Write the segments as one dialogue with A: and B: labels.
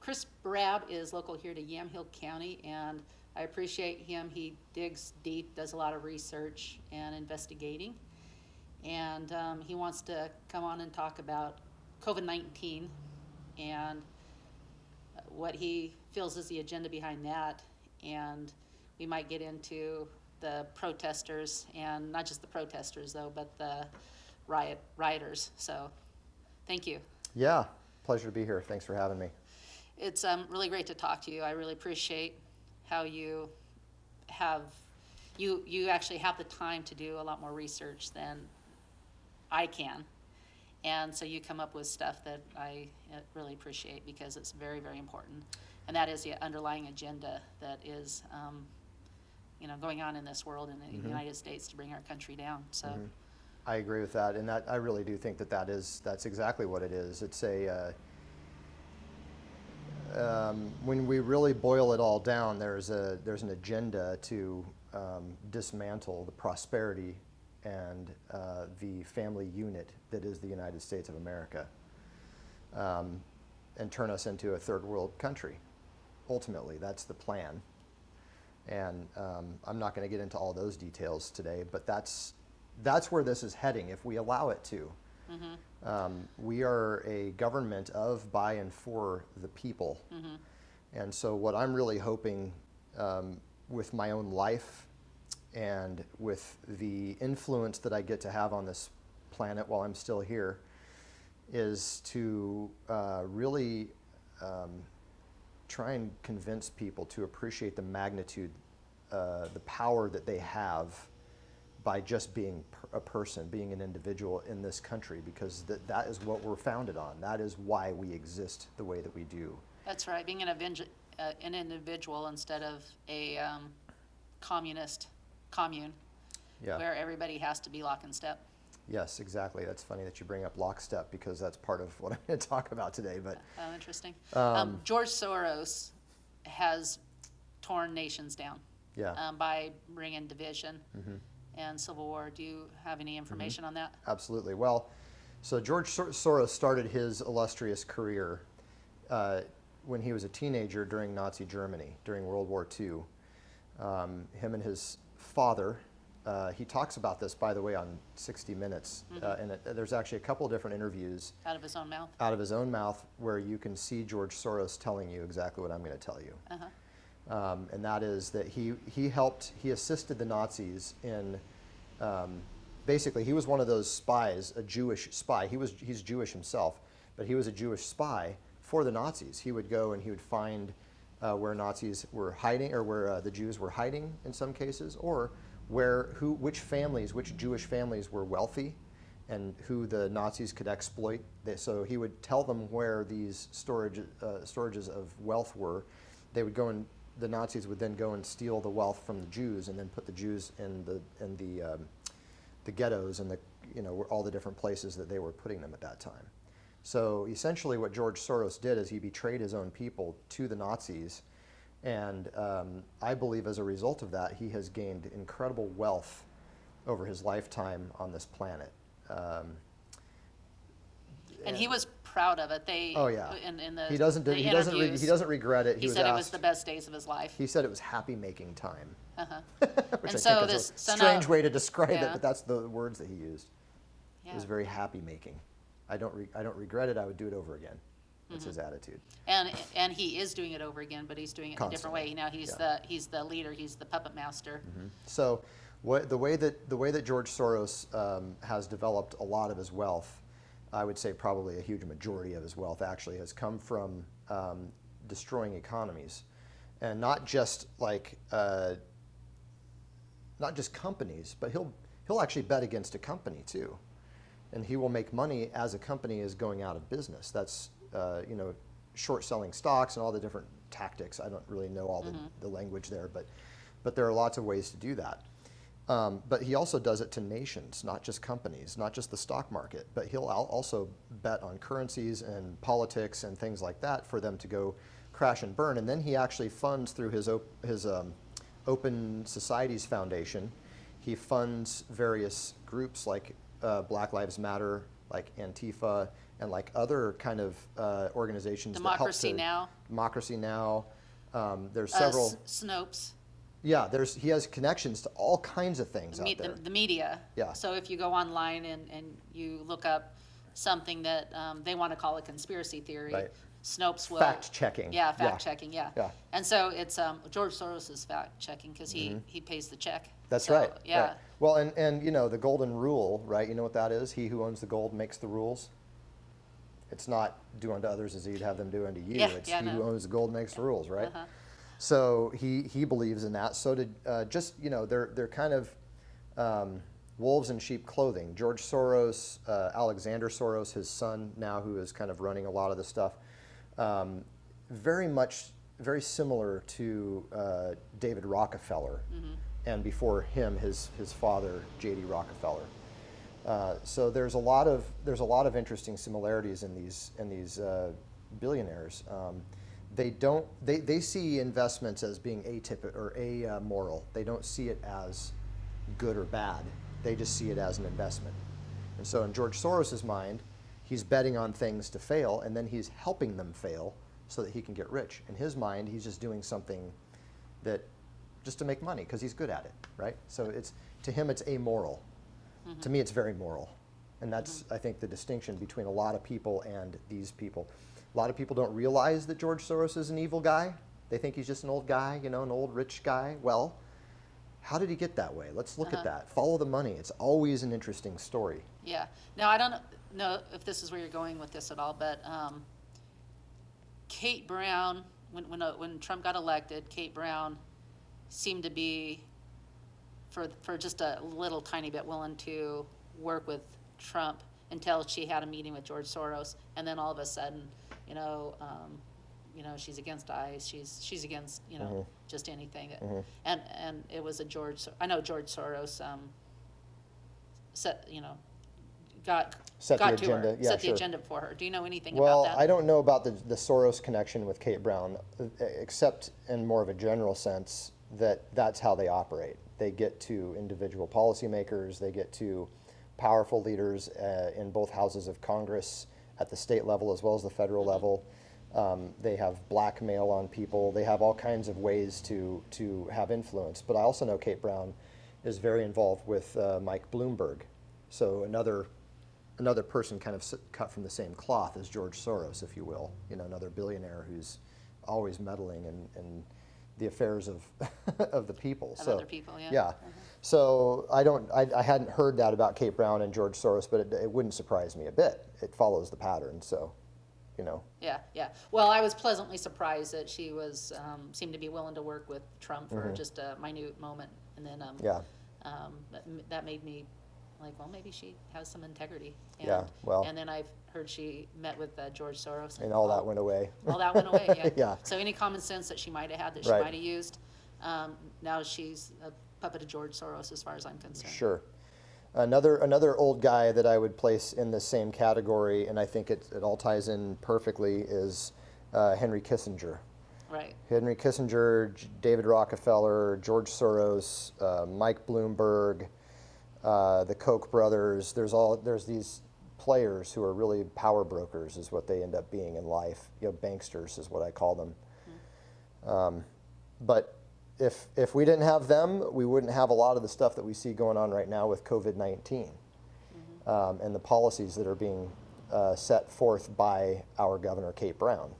A: Chris Brab is local here to Yamhill County, and I appreciate him. He digs deep, does a lot of research and investigating, and he wants to come on and talk about COVID-19 and what he feels is the agenda behind that. And we might get into the protesters, and not just the protesters though, but the rioters. So thank you.
B: Yeah, pleasure to be here. Thanks for having me.
A: It's really great to talk to you. I really appreciate how you actually have the time to do a lot more research than I can. And so you come up with stuff that I really appreciate, because it's very, very important. And that is the underlying agenda that is, going on in this world and in the United States to bring our country down. So,
B: I agree with that, and I really do think that's exactly what it is. It's when we really boil it all down, there's an agenda to dismantle the prosperity and the family unit that is the United States of America, and turn us into a third world country. Ultimately, that's the plan. And I'm not going to get into all those details today, but that's where this is heading if we allow it to. We are a government of, by, and for the people. And so what I'm really hoping with my own life and with the influence that I get to have on this planet while I'm still here is to really try and convince people to appreciate the magnitude, the power that they have by just being a person, being an individual in this country, because that is what we're founded on. That is why we exist the way that we do.
A: That's right, being an individual instead of a communist commune, where everybody has to be lock and step.
B: Yes, exactly. That's funny that you bring up lockstep, because that's part of what I'm going to talk about today. But
A: interesting. George Soros has torn nations down by bringing division and civil war. Do you have any information on that?
B: Absolutely. Well, so George Soros started his illustrious career when he was a teenager during Nazi Germany, during World War II. Him and his father, he talks about this, by the way, on 60 Minutes, and there's actually a couple of different interviews.
A: Out of his own mouth?
B: Out of his own mouth, where you can see George Soros telling you exactly what I'm going to tell you. And that is that he assisted the Nazis in, basically he was one of those spies, a Jewish spy. He's Jewish himself, but he was a Jewish spy for the Nazis. He would go and he would find where Nazis were hiding, or where the Jews were hiding in some cases, or which Jewish families were wealthy and who the Nazis could exploit. So he would tell them where these storages of wealth were. The Nazis would then go and steal the wealth from the Jews, and then put the Jews in the ghettos and all the different places that they were putting them at that time. So essentially what George Soros did is he betrayed his own people to the Nazis, and I believe as a result of that he has gained incredible wealth over his lifetime on this planet.
A: And he was proud of it.
B: He doesn't regret it.
A: He said it was the best days of his life.
B: He said it was happy-making time. Which
A: and
B: I think is a strange way to describe it, but that's the words that he used. It was very happy-making. I don't regret it. I would do it over again. That's his attitude.
A: And he is doing it over again, but he's doing it in a different way. Now he's the leader. He's the puppet master.
B: So, the way that George Soros has developed a lot of his wealth, I would say probably a huge majority of his wealth actually has come from destroying economies, and not just companies, but he'll actually bet against a company too, and he will make money as a company is going out of business. That's short selling stocks and all the different tactics. I don't really know all the language there, but there are lots of ways to do that. But he also does it to nations, not just companies, not just the stock market, but he'll also bet on currencies and politics and things like that for them to go crash and burn. And then he actually funds through his Open Societies Foundation. He funds various groups like Black Lives Matter, like Antifa and like other kind of organizations
A: Democracy
B: that help to,
A: Now.
B: Democracy Now. There's several.
A: Snopes.
B: Yeah, he has connections to all kinds of things out there.
A: The media.
B: Yeah.
A: So if you go online and you look up something that they want to call a conspiracy theory,
B: Right.
A: Snopes will.
B: Fact checking.
A: Yeah, fact checking, yeah.
B: Yeah.
A: And so it's George Soros is fact checking because he pays the check.
B: That's
A: So,
B: right.
A: Yeah.
B: Right. Well, and you know, the golden rule, right? You know what that is? He who owns the gold makes the rules. It's not do unto others as you'd have them do unto you.
A: Yeah,
B: It's
A: yeah, I
B: he who
A: know.
B: owns the gold makes the rules, right?
A: Uh-huh.
B: So he believes in that. So did just, you know, they're kind of wolves in sheep clothing. George Soros, Alexander Soros, his son now, who is kind of running a lot of the stuff, very similar to David Rockefeller, and before him, his father, J.D. Rockefeller. So there's a lot of interesting similarities in these billionaires. They see investments as being atypical or amoral. They don't see it as good or bad. They just see it as an investment. And so in George Soros's mind, he's betting on things to fail, and then he's helping them fail so that he can get rich. In his mind, he's just doing something that just to make money because he's good at it, right? So to him, it's amoral. To me, it's very moral. And that's, I think, the distinction between a lot of people and these people. A lot of people don't realize that George Soros is an evil guy. They think he's just an old guy, you know, an old rich guy. Well, how did he get that way? Let's look at that. Follow the money. It's always an interesting story.
A: Yeah. Now, I don't know if this is where you're going with this at all, but Kate Brown, when Trump got elected, Kate Brown seemed to be, for just a little tiny bit, willing to work with Trump until she had a meeting with George Soros, and then all of a sudden, she's against ICE. She's against just anything. And it was I know George Soros set the agenda for her. Do you know anything about that?
B: Well, I don't know about the Soros connection with Kate Brown, except in more of a general sense that's how they operate. They get to individual policymakers, they get to powerful leaders in both houses of Congress at the state level as well as the federal level. They have blackmail on people. They have all kinds of ways to have influence. But I also know Kate Brown is very involved with Mike Bloomberg. So another person kind of cut from the same cloth as George Soros, if you will. You know, another billionaire who's always meddling in the affairs of of the people.
A: Of other people, yeah.
B: Yeah. So I hadn't heard that about Kate Brown and George Soros, but it wouldn't surprise me a bit. It follows the pattern, so, you know.
A: Yeah, yeah. Well, I was pleasantly surprised that she seemed to be willing to work with Trump for just a minute moment, and then that made me like, well, maybe she has some integrity. And,
B: Yeah, well.
A: And then I've heard she met with George Soros.
B: And all that went away.
A: All that went away, yeah.
B: Yeah.
A: So any common sense that she might have had that she
B: Right.
A: might have used, now she's a puppet of George Soros as far as I'm concerned.
B: Sure. Another old guy that I would place in the same category, and I think it all ties in perfectly, is Henry Kissinger.
A: Right.
B: Henry Kissinger, David Rockefeller, George Soros, Mike Bloomberg, the Koch brothers. There's these players who are really power brokers, is what they end up being in life. You know, banksters is what I call them. But if we didn't have them, we wouldn't have a lot of the stuff that we see going on right now with COVID-19 and the policies that are being set forth by our governor, Kate Brown.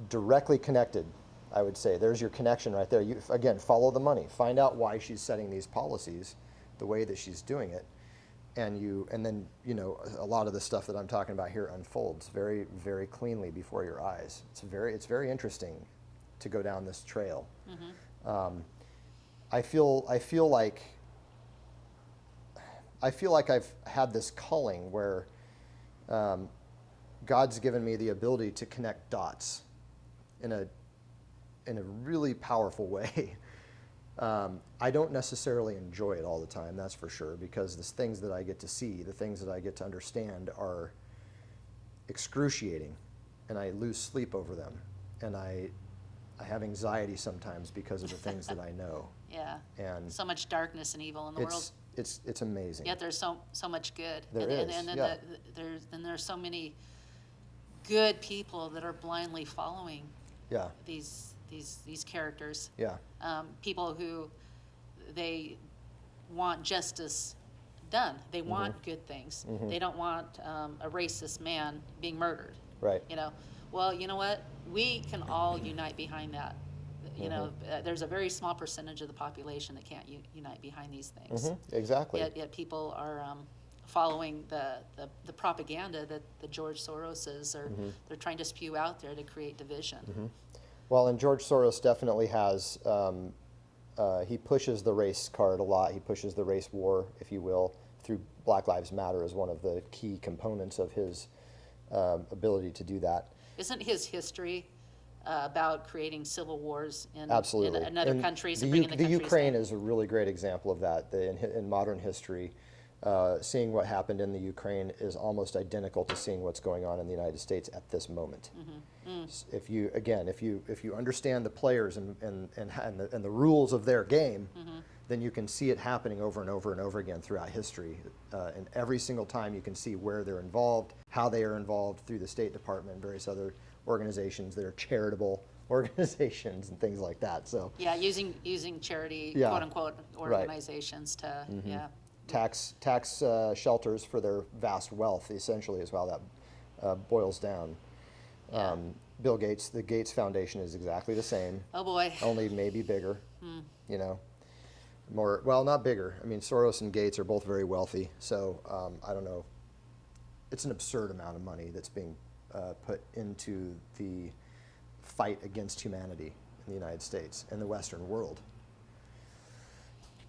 B: Directly connected, I would say. There's your connection right there. You, again, follow the money. Find out why she's setting these policies the way that she's doing it. And then, you know, a lot of the stuff that I'm talking about here unfolds very, very cleanly before your eyes. It's very interesting to go down this trail. I feel like I've had this calling where God's given me the ability to connect dots in a really powerful way. I don't necessarily enjoy it all the time, that's for sure, because the things that I get to see, the things that I get to understand are excruciating, and I lose sleep over them, and I have anxiety sometimes because of the things that I know.
A: Yeah.
B: And
A: so much darkness and evil in the world.
B: it's amazing.
A: Yet there's so much good.
B: There
A: and,
B: is,
A: and then
B: yeah.
A: there's so many good people that are blindly following
B: Yeah,
A: these characters.
B: yeah,
A: People who they want justice done. They want good things. They don't want a racist man being murdered.
B: right.
A: You know, well, you know what? We can all unite behind that. You know, there's a very small percentage of the population that can't unite behind these things.
B: Exactly.
A: Yet people are following the propaganda that the George Soroses are they're trying to spew out there to create division.
B: Well, and George Soros definitely has, he pushes the race card a lot. He pushes the race war, if you will, through Black Lives Matter as one of the key components of his ability to do that.
A: Isn't his history about creating civil wars in
B: Absolutely.
A: in other
B: And
A: countries
B: the,
A: and bringing the countries
B: Ukraine
A: down?
B: is a really great example of that. In modern history, seeing what happened in the Ukraine is almost identical to seeing what's going on in the United States at this moment. If you understand the players and the rules of their game, then you can see it happening over and over and over again throughout history. And every single time you can see where they're involved, how they are involved through the State Department and various other organizations that are charitable organizations and things like that. So
A: Yeah, using charity,
B: Yeah.
A: quote unquote, organizations to
B: tax shelters for their vast wealth, essentially, is how that boils down.
A: Yeah.
B: Bill Gates, the Gates Foundation is exactly the same,
A: Oh boy.
B: only maybe bigger. You know, more, well, not bigger. I mean, Soros and Gates are both very wealthy, so I don't know. It's an absurd amount of money that's being put into the fight against humanity in the United States and the Western world.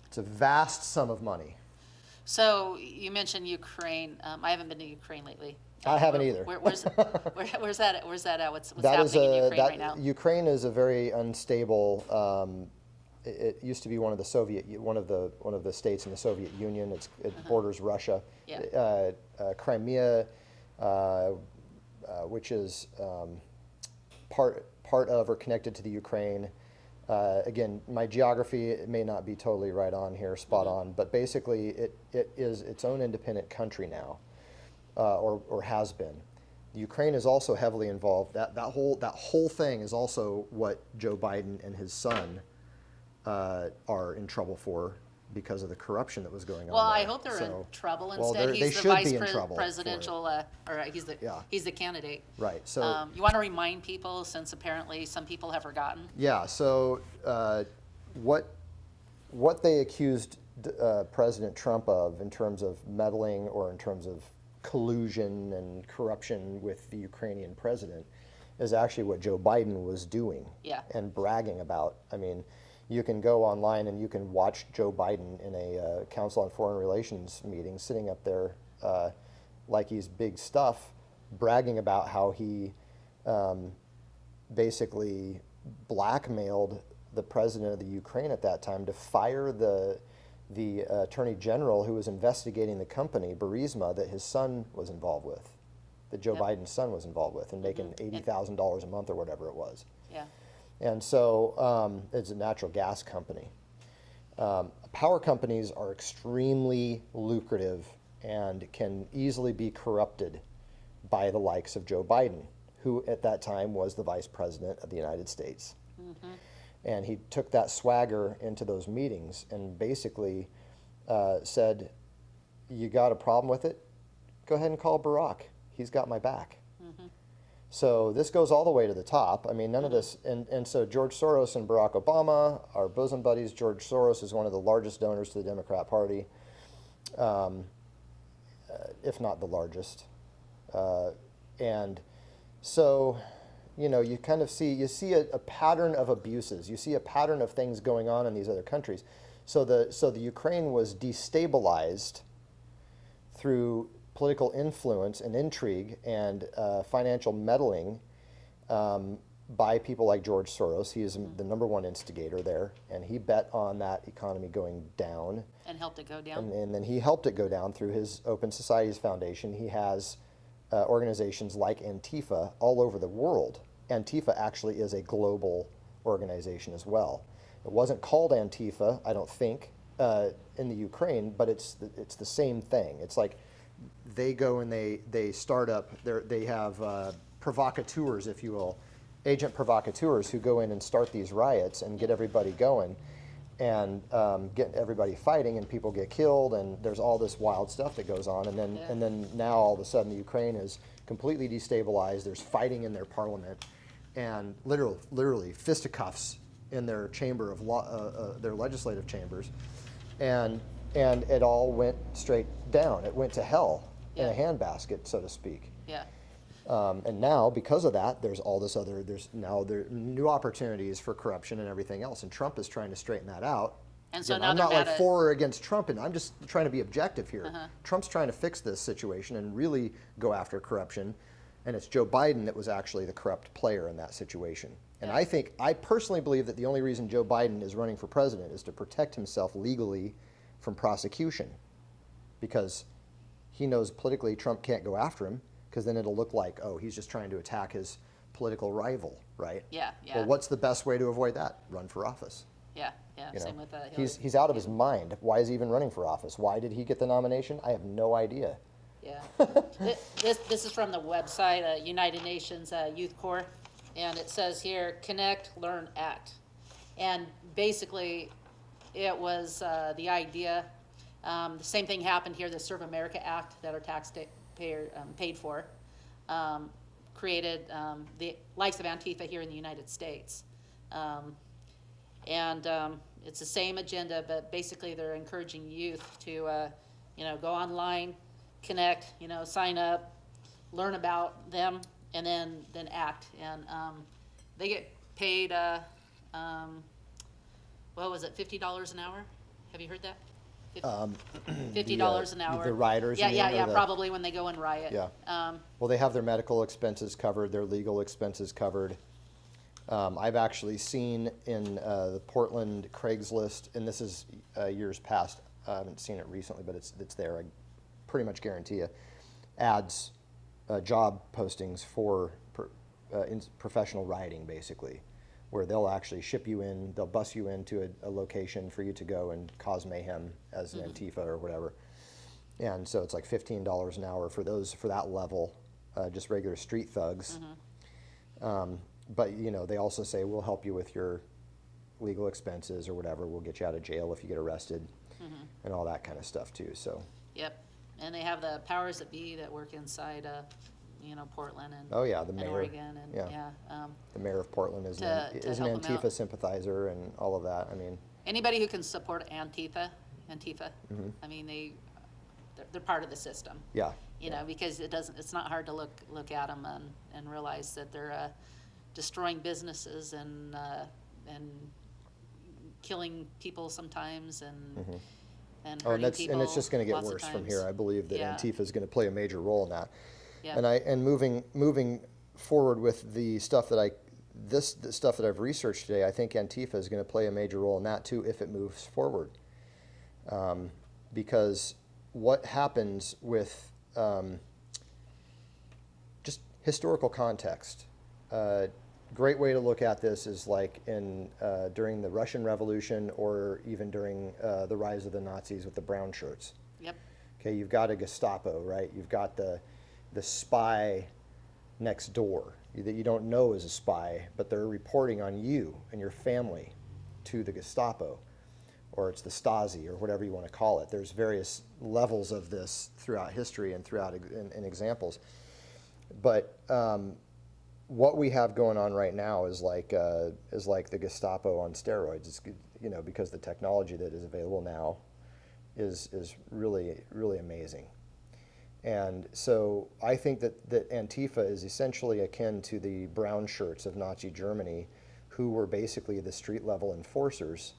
B: It's a vast sum of money.
A: So you mentioned Ukraine. I haven't been to Ukraine lately.
B: I haven't either.
A: Where's that at? Where's that at? What's
B: That is
A: happening in Ukraine
B: that
A: right now?
B: Ukraine is a very unstable. It used to be one of the states in the Soviet Union. It borders Russia.
A: Yeah.
B: Crimea, which is part of or connected to the Ukraine. Again, my geography may not be totally right on here, spot on, but basically it is its own independent country now, or has been. Ukraine is also heavily involved. That whole thing is also what Joe Biden and his son are in trouble for because of the corruption that was going on.
A: Well,
B: there.
A: I hope they're in trouble.
B: well,
A: Instead,
B: they
A: he's the
B: should
A: vice
B: be in trouble for it.
A: presidential, or he's the candidate.
B: Right. So
A: You want to remind people, since apparently some people have forgotten.
B: yeah. So what they accused President Trump of in terms of meddling or in terms of collusion and corruption with the Ukrainian president is actually what Joe Biden was doing.
A: Yeah.
B: And bragging about. I mean, you can go online and you can watch Joe Biden in a Council on Foreign Relations meeting, sitting up there like he's big stuff, bragging about how he basically blackmailed the president of the Ukraine at that time to fire the attorney general who was investigating the company, Burisma, that his son was involved with, that Joe Biden's son was involved with, and making $80,000 a month or whatever it was.
A: Yeah.
B: And so it's a natural gas company. Power companies are extremely lucrative and can easily be corrupted by the likes of Joe Biden, who at that time was the vice president of the United States. And he took that swagger into those meetings and basically said, you got a problem with it? Go ahead and call Barack. He's got my back. So this goes all the way to the top. I mean, none of this, and so George Soros and Barack Obama are bosom buddies. George Soros is one of the largest donors to the Democrat Party, if not the largest. And so, you know, you kind of see a pattern of abuses. You see a pattern of things going on in these other countries. So the Ukraine was destabilized through political influence and intrigue and financial meddling by people like George Soros. He is the number one instigator there, and he bet on that economy going down.
A: And helped it go down.
B: And then he helped it go down through his Open Societies Foundation. He has organizations like Antifa all over the world. Antifa actually is a global organization as well. It wasn't called Antifa, I don't think, in the Ukraine, but it's the same thing. It's like they go and they start up. They have provocateurs, if you will, agent provocateurs who go in and start these riots and get everybody going, and get everybody fighting, and people get killed, and there's all this wild stuff that goes on, and then now all of a sudden the Ukraine is completely destabilized. There's fighting in their parliament, and literally fisticuffs in their chamber of law, their legislative chambers, and it all went straight down. It went to hell in a handbasket, so to speak.
A: Yeah.
B: And now, because of that, there's all this other, there are new opportunities for corruption and everything else, and Trump is trying to straighten that out.
A: And so
B: Again,
A: now
B: I'm
A: they're
B: not
A: mad
B: like
A: at-
B: for or against Trump, and I'm just trying to be objective here. Trump's trying to fix this situation and really go after corruption, and it's Joe Biden that was actually the corrupt player in that situation. And I personally believe that the only reason Joe Biden is running for president is to protect himself legally from prosecution, because he knows politically Trump can't go after him, because then it'll look like, oh, he's just trying to attack his political rival, right?
A: Yeah.
B: Well, what's the best way to avoid that? Run for office.
A: Yeah.
B: You know,
A: Same with Hillary.
B: he's out of his mind. Why is he even running for office? Why did he get the nomination? I have no idea.
A: Yeah. This is from the website, United Nations Youth Corps, and it says here, connect, learn, act. And basically, it was the idea, the same thing happened here, the Serve America Act that our taxpayer paid for, created the likes of Antifa here in the United States. It's the same agenda, but basically they're encouraging youth to, go online, connect, sign up, learn about them, and then act. And they get paid, what was it, $50 an hour? Have you heard that? $50 an hour.
B: The rioters.
A: Yeah, probably when they go and riot.
B: Yeah. Well, they have their medical expenses covered, their legal expenses covered. I've actually seen in the Portland Craigslist, and this is years past. I haven't seen it recently, but it's there. I pretty much guarantee you. Ads, job postings for professional rioting, basically, where they'll actually ship you in, they'll bus you into a location for you to go and cause mayhem as an Antifa or whatever. And so it's like $15 an hour for that level, just regular street thugs. But they also say, we'll help you with your legal expenses or whatever. We'll get you out of jail if you get arrested, and all that kind of stuff too. So.
A: Yep, and they have the powers that be that work inside, Portland and
B: oh yeah, the
A: and
B: mayor.
A: Oregon and
B: the mayor of Portland is
A: to
B: an
A: help 'em
B: Antifa
A: out.
B: sympathizer and all of that. I mean,
A: anybody who can support Antifa, I mean they're part of the system.
B: yeah.
A: Because it's not hard to look at them and realize that they're destroying businesses and killing people sometimes and hurting people.
B: And it's just going to get
A: lots of
B: worse from
A: times.
B: here. I believe that
A: Yeah.
B: Antifa is going to play a major role in that.
A: Yeah.
B: And moving forward with the stuff that the stuff that I've researched today, I think Antifa is going to play a major role in that too if it moves forward. Because what happens with just historical context. Great way to look at this is like during the Russian Revolution, or even during the rise of the Nazis with the brown shirts.
A: Yep.
B: Okay, you've got a Gestapo, right? You've got the spy next door that you don't know is a spy, but they're reporting on you and your family to the Gestapo, or it's the Stasi, or whatever you want to call it. There's various levels of this throughout history and throughout in examples. But what we have going on right now is like the Gestapo on steroids. It's, because the technology that is available now is really, really amazing. And so I think that Antifa is essentially akin to the brown shirts of Nazi Germany, who were basically the street level enforcers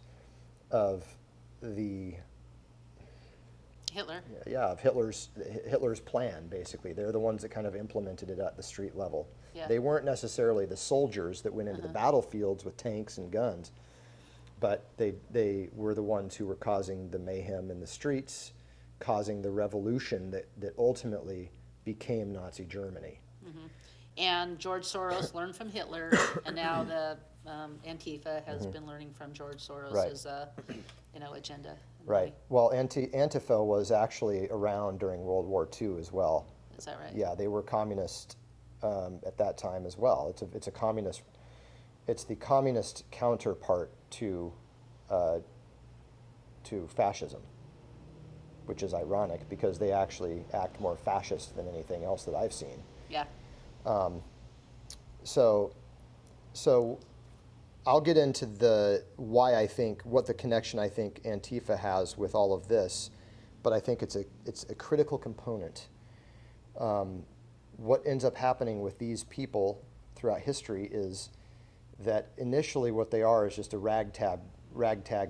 B: of the
A: Hitler.
B: of Hitler's plan. Basically, they're the ones that kind of implemented it at the street level.
A: Yeah.
B: They weren't necessarily the soldiers that went into the battlefields with tanks and guns, but they were the ones who were causing the mayhem in the streets, causing the revolution that ultimately became Nazi Germany.
A: And George Soros learned from Hitler, and now the Antifa has been learning from George Soros's agenda
B: Right. Well, Antifa was actually around during World War II as well.
A: Is that right?
B: Yeah, they were communist at that time as well. It's a communist. It's the communist counterpart to fascism, which is ironic because they actually act more fascist than anything else that I've seen.
A: Yeah.
B: So I'll get into what the connection I think Antifa has with all of this, but I think it's a critical component. What ends up happening with these people throughout history is that initially what they are is just a ragtag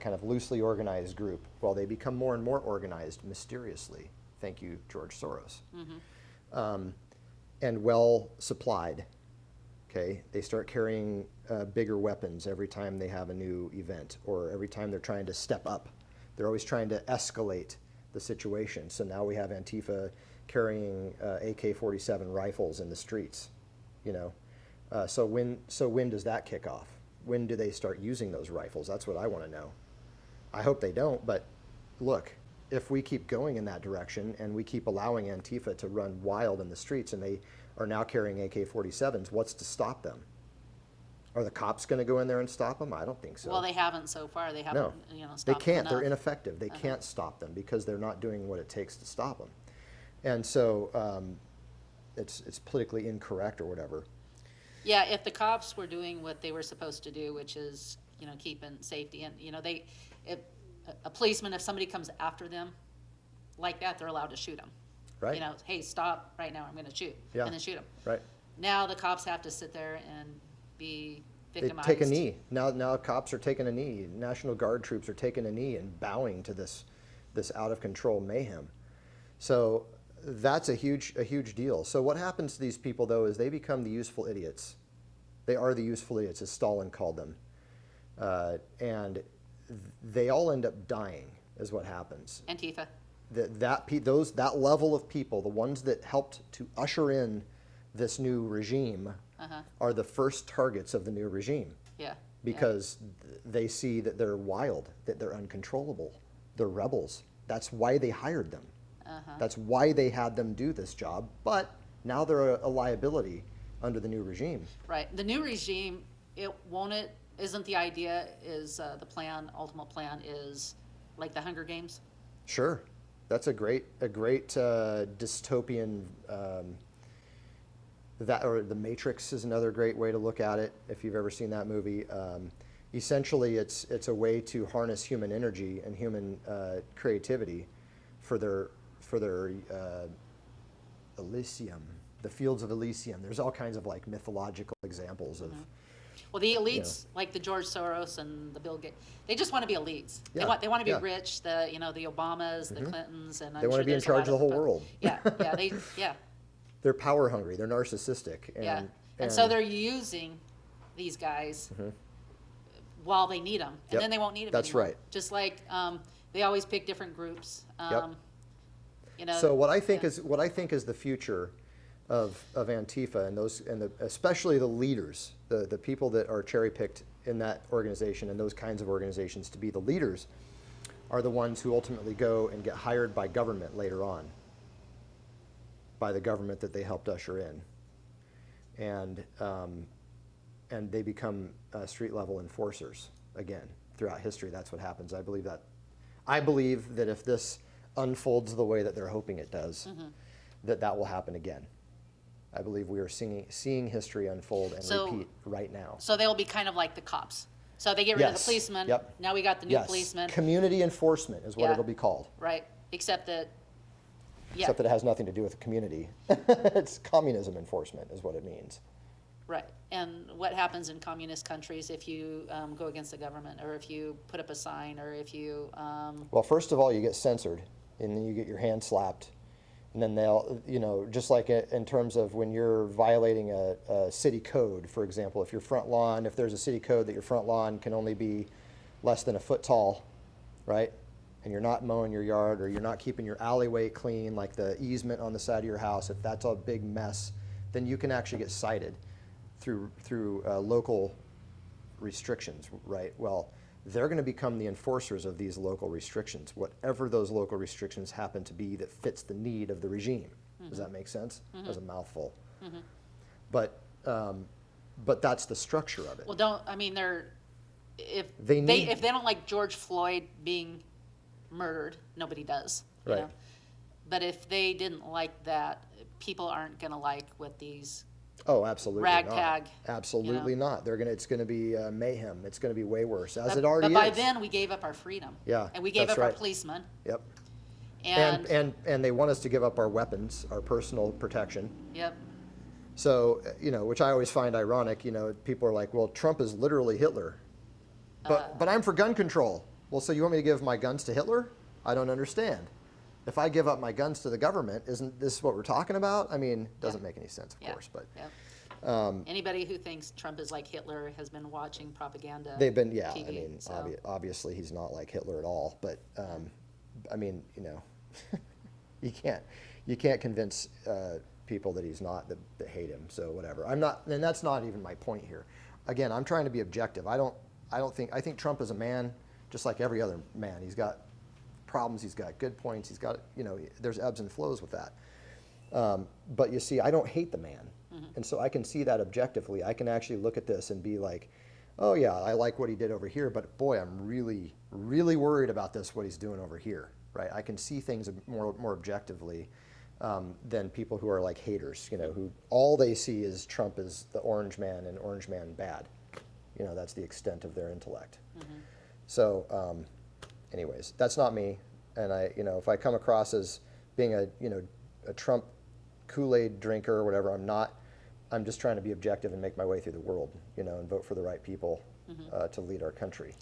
B: kind of loosely organized group. Well, they become more and more organized mysteriously. Thank you, George Soros. And well supplied. Okay, they start carrying bigger weapons every time they have a new event or every time they're trying to step up. They're always trying to escalate the situation. So now we have Antifa carrying AK-47 rifles in the streets, you know. So when does that kick off? When do they start using those rifles? That's what I want to know. I hope they don't, but look, if we keep going in that direction and we keep allowing Antifa to run wild in the streets and they are now carrying AK-47s, what's to stop them? Are the cops going to go in there and stop them? I don't think so.
A: Well, they haven't so far. They haven't,
B: No,
A: stopped
B: they
A: them
B: can't.
A: enough.
B: They're ineffective. They can't stop them because they're not doing what it takes to stop them. And so it's politically incorrect or whatever.
A: Yeah, if the cops were doing what they were supposed to do, which is, keeping safety, and, if a policeman, if somebody comes after them like that, they're allowed to shoot them.
B: Right.
A: Hey, stop right now, I'm going to shoot,
B: Yeah.
A: and then shoot them.
B: Right.
A: Now the cops have to sit there and be
B: They
A: victimized.
B: take a knee. Now cops are taking a knee. National Guard troops are taking a knee and bowing to this out of control mayhem. So that's a huge deal. So what happens to these people though is they become the useful idiots. They are the useful idiots, as Stalin called them, and they all end up dying. Is what happens.
A: Antifa.
B: That level of people, the ones that helped to usher in this new regime, are the first targets of the new regime.
A: Yeah.
B: Because they see that they're wild, that they're uncontrollable, they're rebels. That's why they hired them. That's why they had them do this job. But now they're a liability under the new regime.
A: Right. The new regime, isn't the idea, is the ultimate plan is like the Hunger Games?
B: Sure. That's a great dystopian, or The Matrix is another great way to look at it, if you've ever seen that movie. Essentially, it's a way to harness human energy and human creativity for their Elysium, the fields of Elysium. There's all kinds of like mythological examples of.
A: Well, the elites, like the George Soros and the Bill Gates, they just want to be elites.
B: Yeah,
A: They want to be
B: yeah.
A: rich. The Obamas, the Clintons, and
B: They want to be in charge of the whole world.
A: Yeah,
B: They're power hungry. They're narcissistic.
A: And so they're using these guys while they need them, and then they won't need them.
B: That's
A: anymore.
B: right.
A: Just like they always pick different groups.
B: So what I think is the future of Antifa and especially the leaders, the people that are cherry picked in that organization and those kinds of organizations to be the leaders, are the ones who ultimately go and get hired by government later on, by the government that they helped usher in, and they become street level enforcers again throughout history. That's what happens. I believe that if this unfolds the way that they're hoping it does, that will happen again. I believe we are seeing history unfold and repeat right now.
A: So they'll be kind of like the cops. So they get rid of the policemen.
B: Yep.
A: Now we got the new policemen.
B: Community enforcement is what it'll be called.
A: Right. Except that
B: it has nothing to do with the community. It's communism enforcement is what it means.
A: Right. And what happens in communist countries if you go against the government, or if you put up a sign, or if you...
B: Well, first of all, you get censored, and then you get your hand slapped. And then they'll, just like in terms of when you're violating a city code, for example, if there's a city code that your front lawn can only be less than a foot tall, right? And you're not mowing your yard, or you're not keeping your alleyway clean, like the easement on the side of your house, if that's a big mess, then you can actually get cited through local restrictions, right? Well, they're going to become the enforcers of these local restrictions, whatever those local restrictions happen to be that fits the need of the regime. Does that make sense? That's a mouthful. But that's the structure of it.
A: Well, if
B: They need-
A: if they don't like George Floyd being murdered, nobody does. You
B: Right.
A: know? But if they didn't like that, people aren't gonna like what these
B: Oh, absolutely
A: ragtag,
B: not. Absolutely
A: you know.
B: not. It's going to be mayhem. It's going to be way worse, as
A: but,
B: it already
A: but by
B: is.
A: then we gave up our freedom.
B: Yeah,
A: And we gave
B: that's
A: up our
B: right.
A: policemen.
B: Yep.
A: And
B: they want us to give up our weapons, our personal protection.
A: yep.
B: So, which I always find ironic, people are like, well, Trump is literally Hitler. But I'm for gun control. Well, so you want me to give my guns to Hitler? I don't understand. If I give up my guns to the government, isn't this what we're talking about? I mean, doesn't make any sense, of course. But
A: Anybody who thinks Trump is like Hitler has been watching propaganda.
B: they've been,
A: TV,
B: I mean,
A: so.
B: obviously he's not like Hitler at all. But I mean, you can't convince people that he's not, that hate him. So whatever. I'm not, and that's not even my point here. Again, I'm trying to be objective. I think Trump is a man just like every other man. He's got problems, he's got good points, he's got, there's ebbs and flows with that. But you see, I don't hate the man. And so I can see that objectively. I can actually look at this and be like, oh yeah, I like what he did over here, but boy, I'm really, really worried about what he's doing over here, right? I can see things more objectively than people who are like haters, who all they see is Trump is the orange man and orange man bad. That's the extent of their intellect. So anyways, that's not me. And if I come across as being a Trump Kool-Aid drinker or whatever, I'm not. I'm just trying to be objective and make my way through the world, and vote for the right people to lead our country.